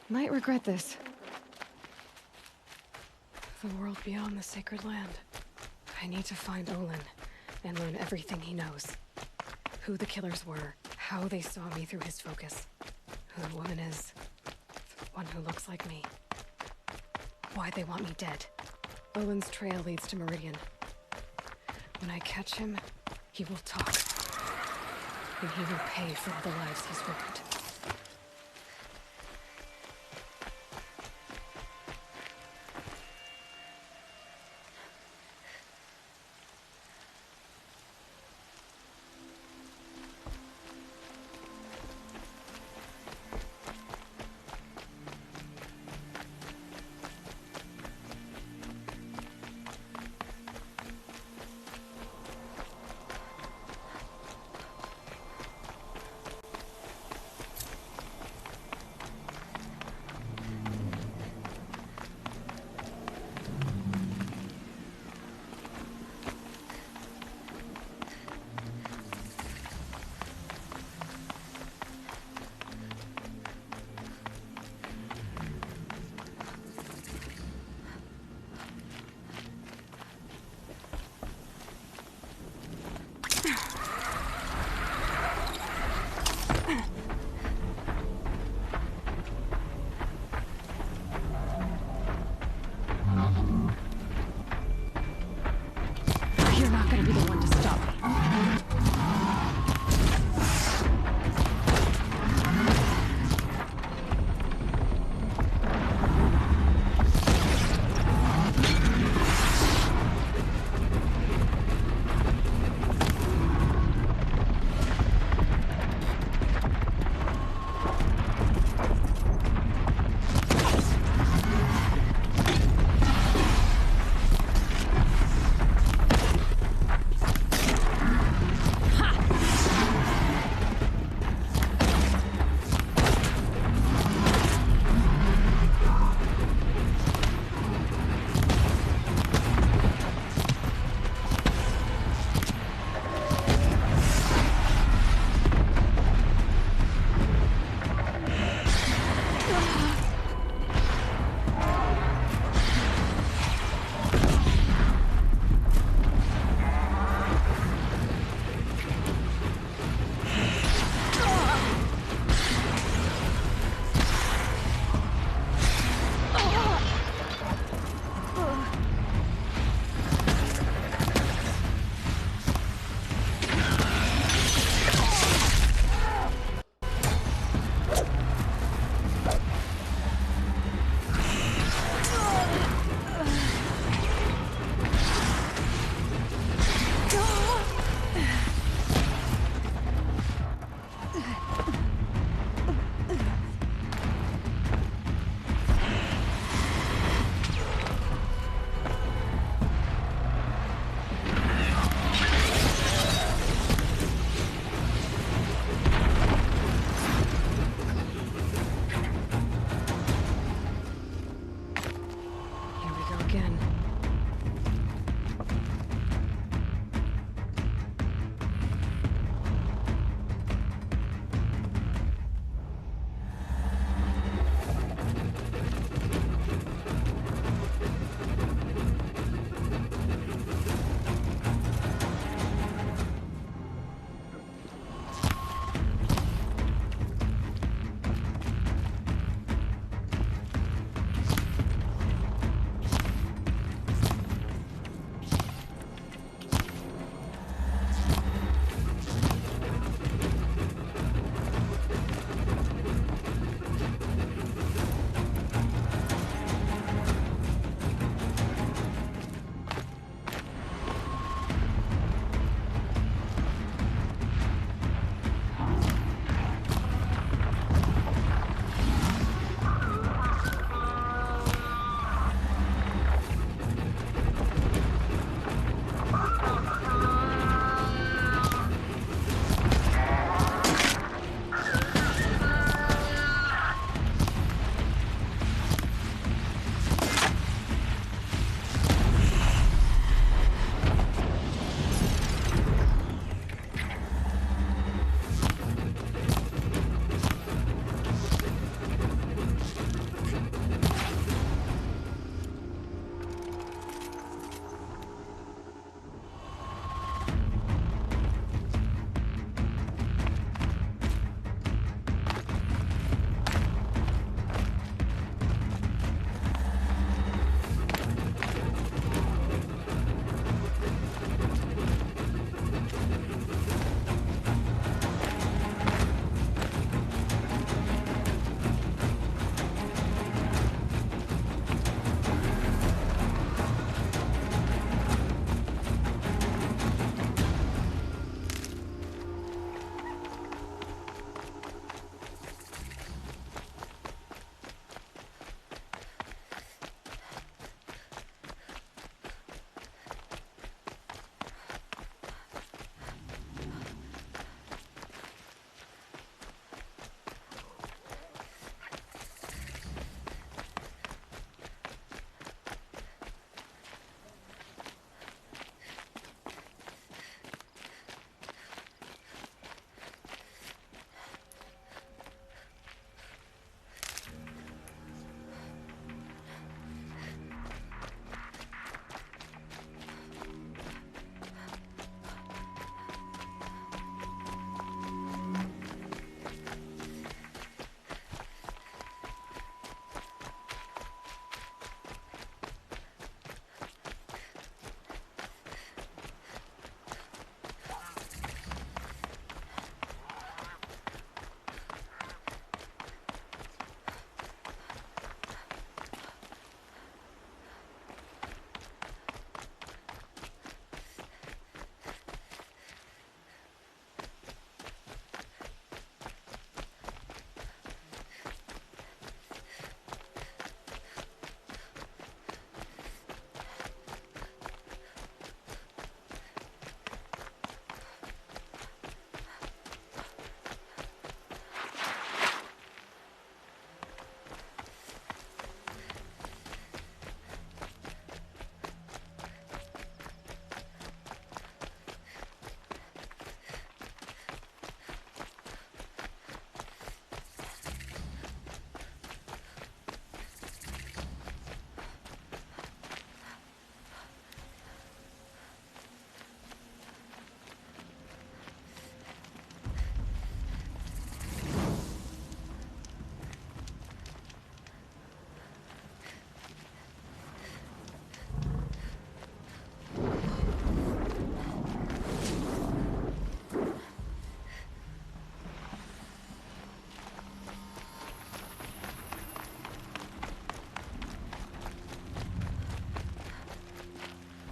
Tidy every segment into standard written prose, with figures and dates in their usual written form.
Might regret this. The world beyond the sacred land. I need to find Olin and learn everything he knows. Who the killers were, how they saw me through his focus, who the woman is, the one who looks like me. Why they want me dead. Olin's trail leads to Meridian. When I catch him, he will talk. And he will pay for all the lives he's ruined.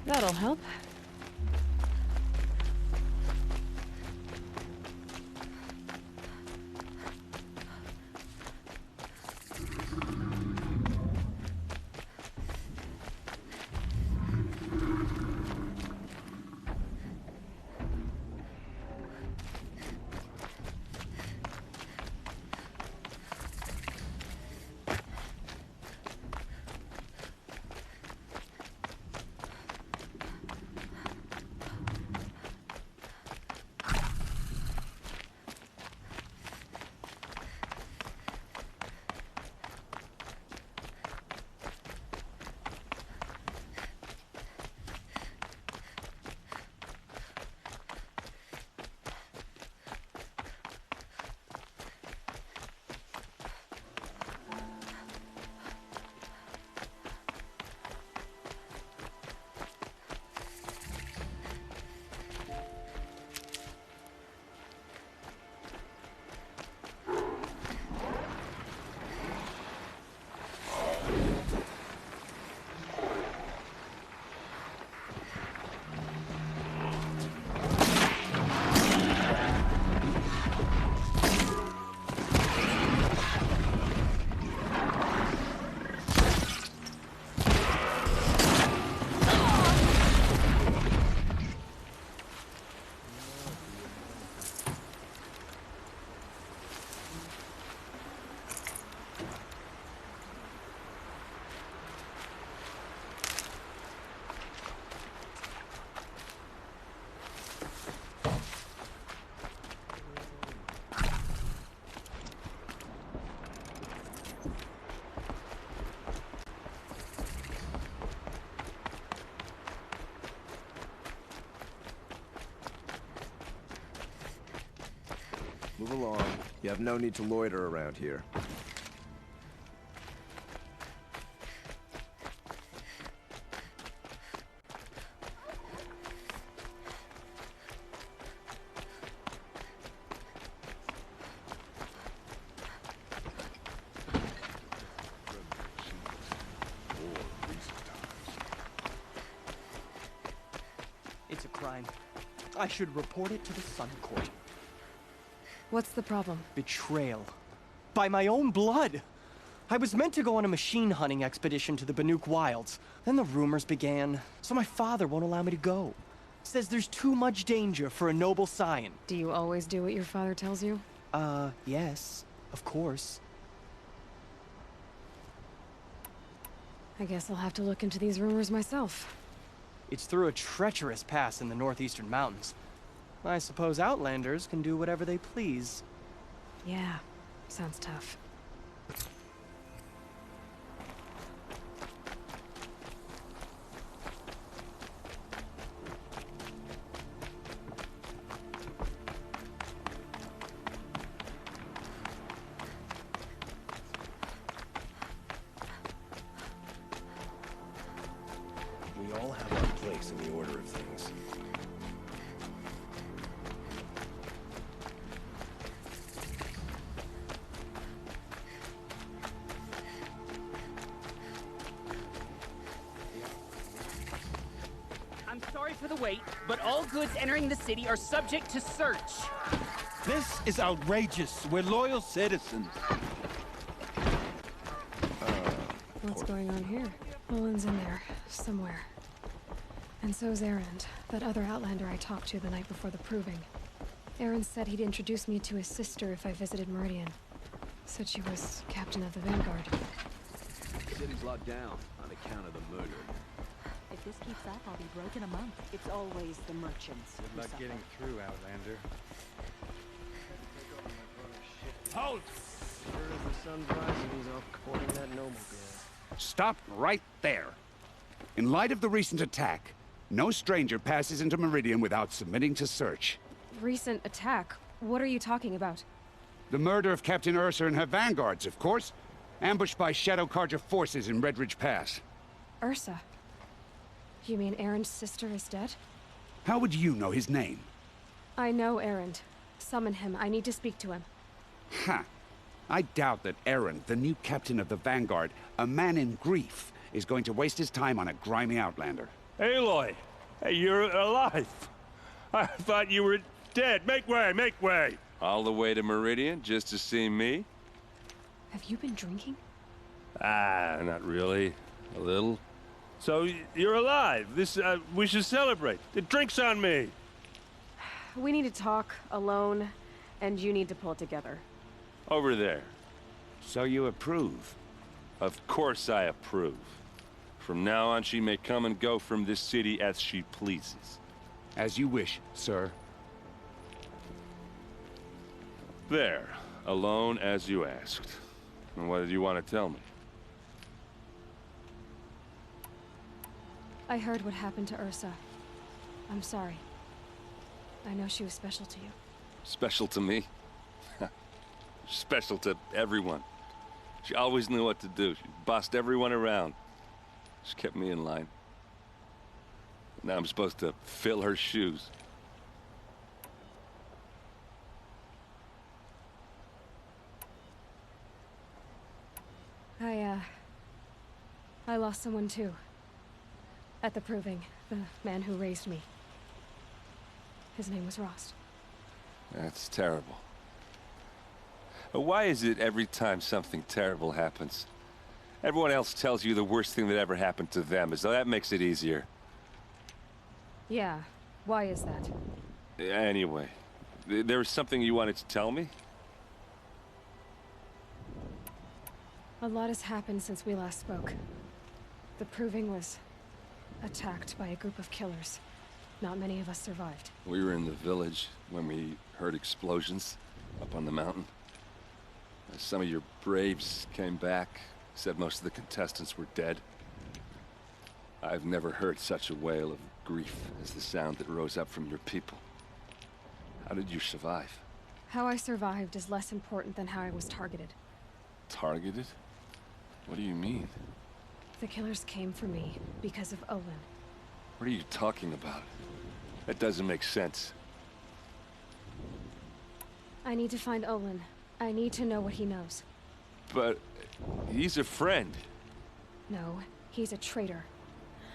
That'll help. Move along. You have no need to loiter around here. It's a crime. I should report it to the Sun Court. What's the problem? Betrayal. By my own blood! I was meant to go on a machine hunting expedition to the Banuk Wilds. Then the rumors began, so my father won't allow me to go. Says there's too much danger for a noble scion. Do you always do what your father tells you? Yes. Of course. I guess I'll have to look into these rumors myself. It's through a treacherous pass in the northeastern mountains. I suppose Outlanders can do whatever they please. Yeah, sounds tough. We all have our place in the order of things. I'm sorry for the wait, but all goods entering the city are subject to search. This is outrageous. We're loyal citizens. What's going on here? Olin's in there, somewhere. And so's Erend, that other Outlander I talked to the night before the proving. Erend said he'd introduce me to his sister if I visited Meridian. Said she was captain of the Vanguard. The city's locked down on account of the murder. If this keeps up, I'll be broke in a month. It's always the merchants. Good luck getting through, Outlander. Halt! Sure as the sun's rising, he's off courting that noble girl. Stop right there. In light of the recent attack, no stranger passes into Meridian without submitting to search. Recent attack? What are you talking about? The murder of Captain Ursa and her vanguards, of course. Ambushed by Shadow Carja forces in Redridge Pass. Ursa? You mean Erend's sister is dead? How would you know his name? I know Erend. Summon him. I need to speak to him. Ha! I doubt that Erend, the new captain of the Vanguard, a man in grief, is going to waste his time on a grimy Outlander. Aloy! Hey, you're alive! I thought you were dead. Make way, make way! All the way to Meridian just to see me? Have you been drinking? Ah, not really. A little. So, you're alive. We should celebrate. The drink's on me. We need to talk, alone, and you need to pull it together. Over there. So you approve? Of course I approve. From now on, she may come and go from this city as she pleases. As you wish, sir. There. Alone as you asked. And what did you want to tell me? I heard what happened to Ursa. I'm sorry. I know she was special to you. Special to me? Special to everyone. She always knew what to do. She bossed everyone around. She kept me in line. Now I'm supposed to fill her shoes. I lost someone too. At the Proving, the man who raised me. His name was Rost. That's terrible. But why is it every time something terrible happens, everyone else tells you the worst thing that ever happened to them, as though that makes it easier? Yeah, why is that? Anyway, there was something you wanted to tell me? A lot has happened since we last spoke. The Proving was attacked by a group of killers. Not many of us survived. We were in the village when we heard explosions up on the mountain. Some of your braves came back, said most of the contestants were dead. I've never heard such a wail of grief as the sound that rose up from your people. How did you survive? How I survived is less important than how I was targeted. Targeted? What do you mean? The killers came for me because of Olin. What are you talking about? That doesn't make sense. I need to find Olin. I need to know what he knows. But he's a friend. No, he's a traitor.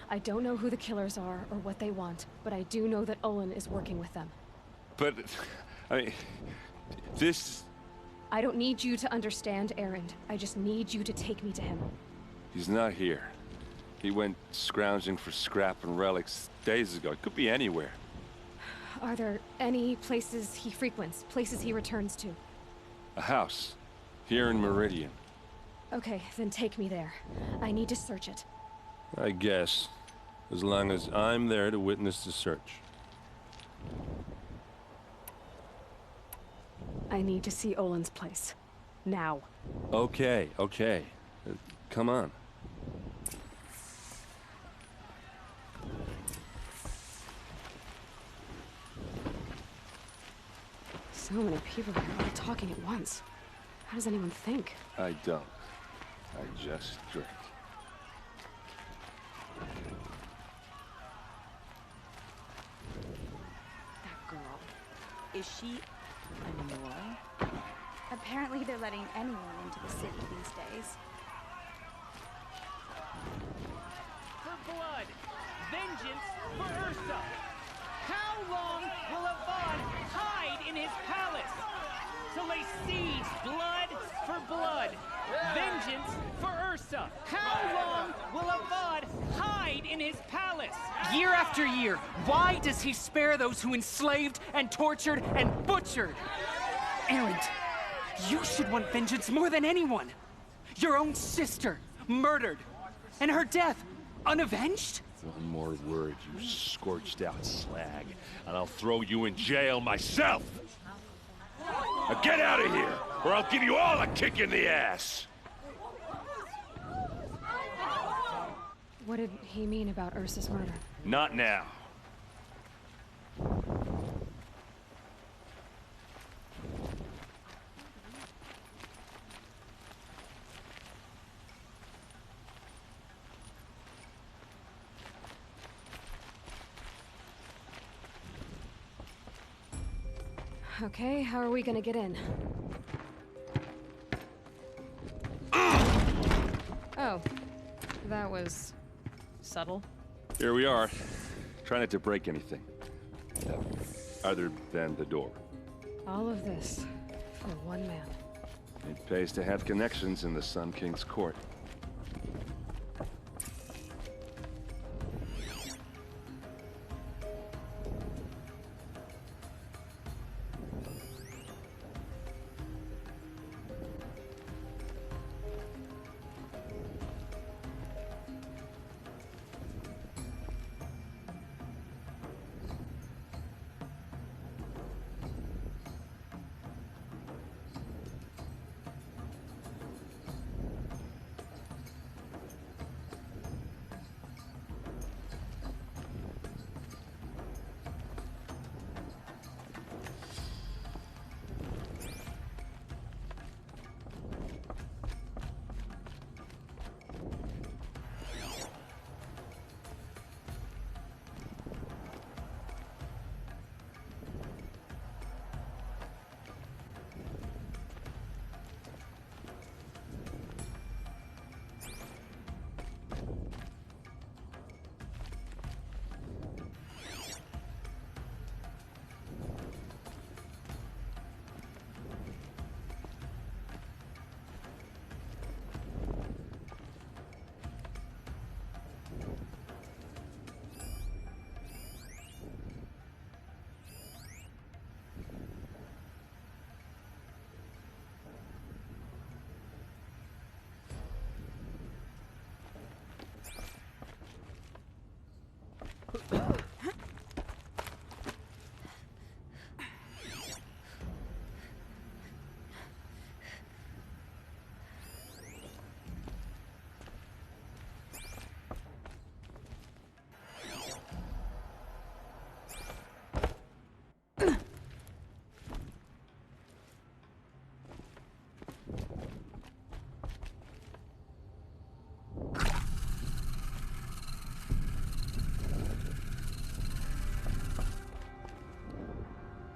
I don't know who the killers are or what they want, but I do know that Olin is working with them. But, I mean, this... I don't need you to understand, Erend. I just need you to take me to him. He's not here. He went scrounging for scrap and relics days ago. It could be anywhere. Are there any places he frequents, places he returns to? A house. Here in Meridian. Okay, then take me there. I need to search it. I guess. As long as I'm there to witness the search. I need to see Olin's place. Now. Okay, okay. Come on. So many people here, all talking at once. How does anyone think? I don't. I just drink. That girl. Is she a Nora? Apparently they're letting anyone into the city these days. For blood! Vengeance for Ursa! How long will Avad hide in his palace? Till they seize blood for blood! Vengeance for Ursa! How long will Avad hide in his palace? Year after year, why does he spare those who enslaved and tortured and butchered? Erend, you should want vengeance more than anyone. Your own sister, murdered, and her death, unavenged? One more word, you scorched out slag, and I'll throw you in jail myself! Now get out of here, or I'll give you all a kick in the ass! What did he mean about Ursa's murder? Not now. Okay, how are we gonna get in? Oh, that was subtle. Here we are. Try not to break anything. Other than the door. All of this for one man. It pays to have connections in the Sun King's court.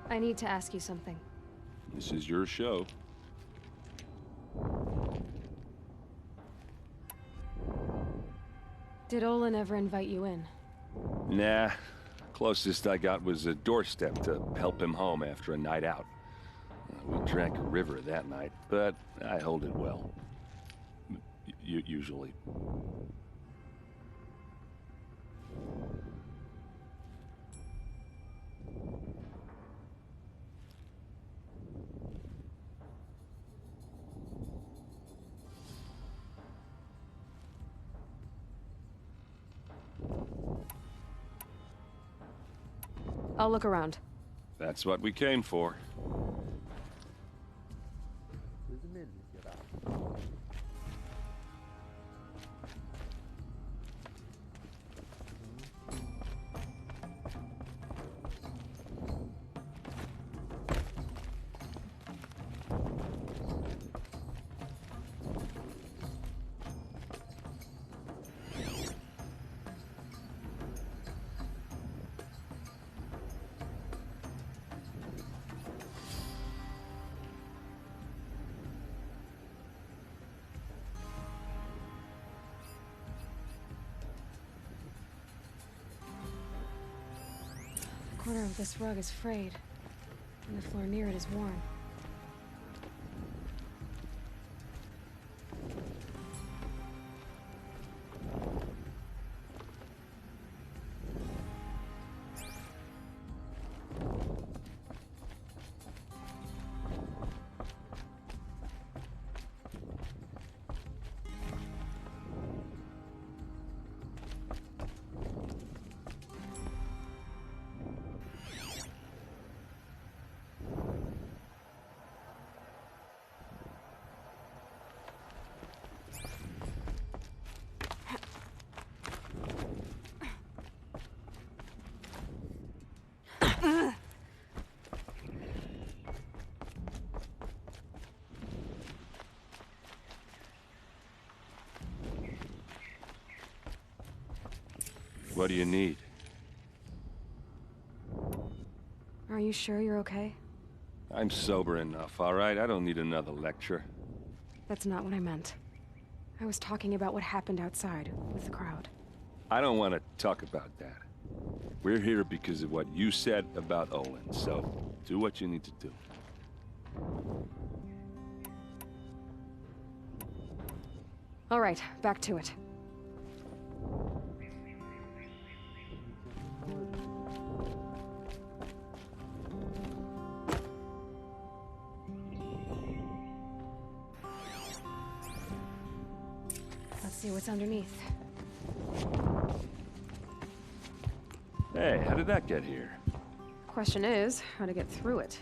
I need to ask you something. This is your show. Did Olin ever invite you in? Nah. Closest I got was a doorstep to help him home after a night out. We drank a river that night, but I hold it well. Usually. I'll look around. That's what we came for. The corner of this rug is frayed, and the floor near it is worn. What do you need? Are you sure you're okay? I'm sober enough, all right? I don't need another lecture. That's not what I meant. I was talking about what happened outside with the crowd. I don't want to talk about that. We're here because of what you said about Olin, so do what you need to do. All right, back to it. Let's see what's underneath. Hey, how did that get here? Question is, how to get through it.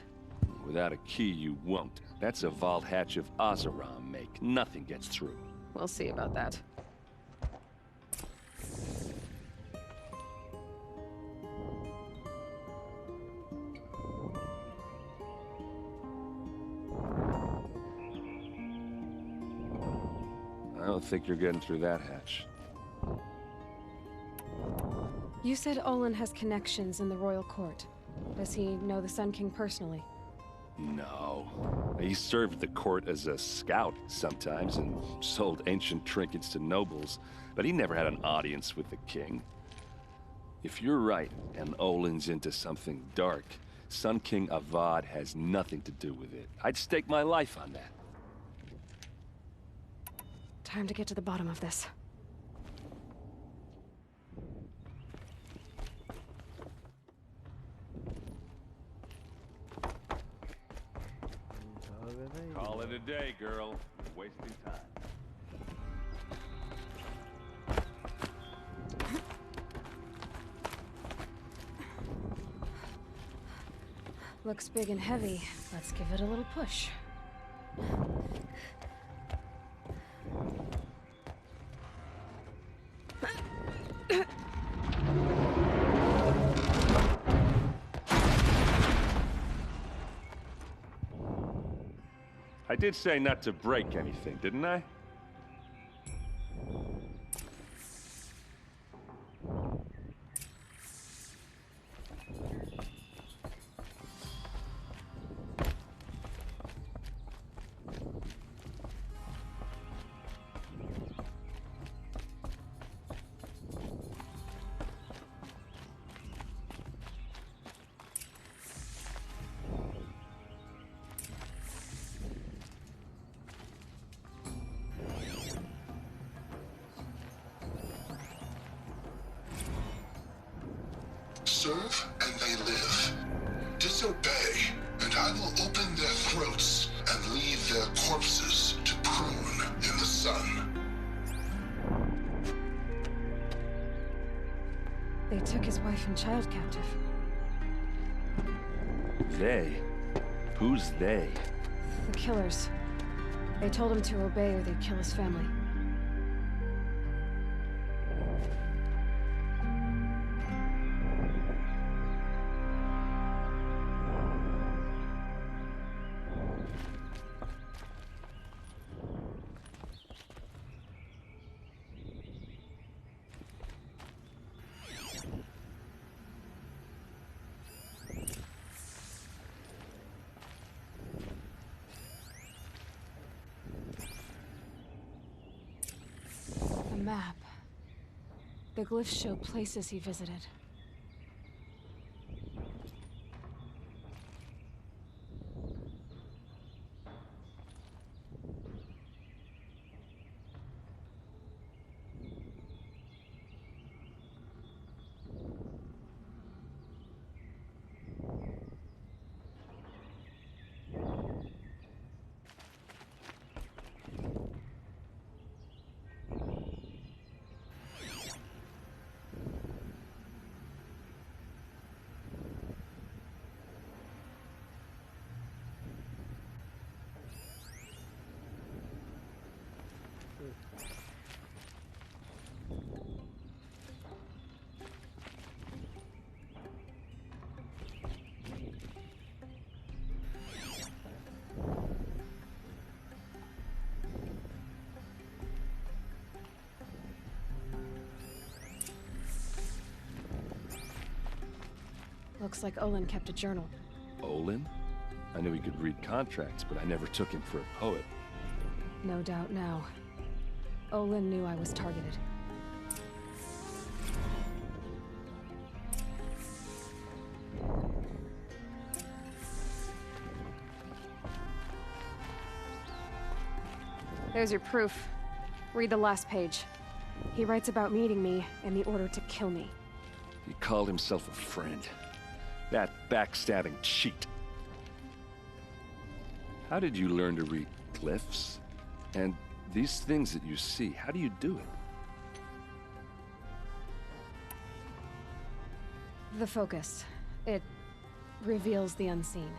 Without a key, you won't. That's a vault hatch of Oseram make. Nothing gets through. We'll see about that. I don't think you're getting through that hatch. You said Olin has connections in the royal court. Does he know the Sun King personally? No. He served the court as a scout sometimes and sold ancient trinkets to nobles, but he never had an audience with the king. If you're right, and Olin's into something dark, Sun King Avad has nothing to do with it. I'd stake my life on that. Time to get to the bottom of this. Call it a day, girl. You're wasting time. Looks big and heavy. Let's give it a little push. I did say not to break anything, didn't I? Serve and they live. Disobey, and I will open their throats and leave their corpses to prune in the sun. They took his wife and child captive. They? Who's they? The killers. They told him to obey or they'd kill his family. Map. The glyphs show places he visited. Looks like Olin kept a journal. Olin? I knew he could read contracts, but I never took him for a poet. No doubt now. Olin knew I was targeted. There's your proof. Read the last page. He writes about meeting me in the order to kill me. He called himself a friend. That backstabbing cheat. How did you learn to read glyphs? And these things that you see, how do you do it? The focus. It reveals the unseen.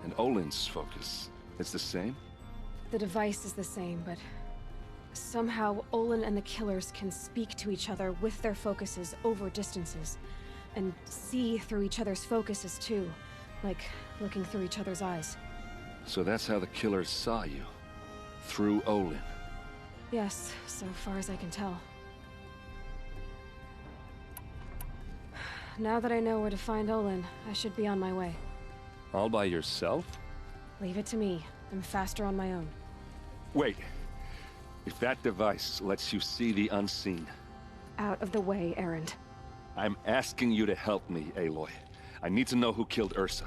And Olin's focus, it's the same? The device is the same, but somehow Olin and the killers can speak to each other with their focuses over distances, and see through each other's focuses too, like looking through each other's eyes. So that's how the killers saw you? Through Olin? Yes, so far as I can tell. Now that I know where to find Olin, I should be on my way. All by yourself? Leave it to me. I'm faster on my own. Wait. If that device lets you see the unseen... Out of the way, Erend. I'm asking you to help me, Aloy. I need to know who killed Ursa.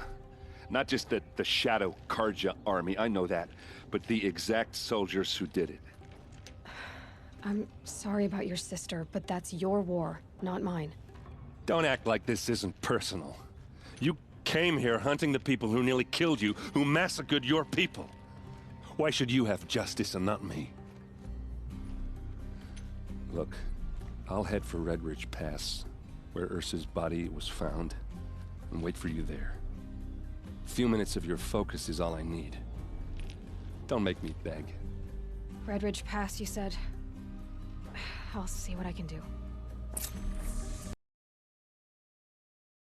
Not just the Shadow Karja army, I know that, but the exact soldiers who did it. I'm sorry about your sister, but that's your war, not mine. Don't act like this isn't personal. You came here hunting the people who nearly killed you, who massacred your people. Why should you have justice and not me? Look, I'll head for Red Ridge Pass, where Ursa's body was found, and wait for you there. A few minutes of your focus is all I need. Don't make me beg. Red Ridge Pass, you said? I'll see what I can do.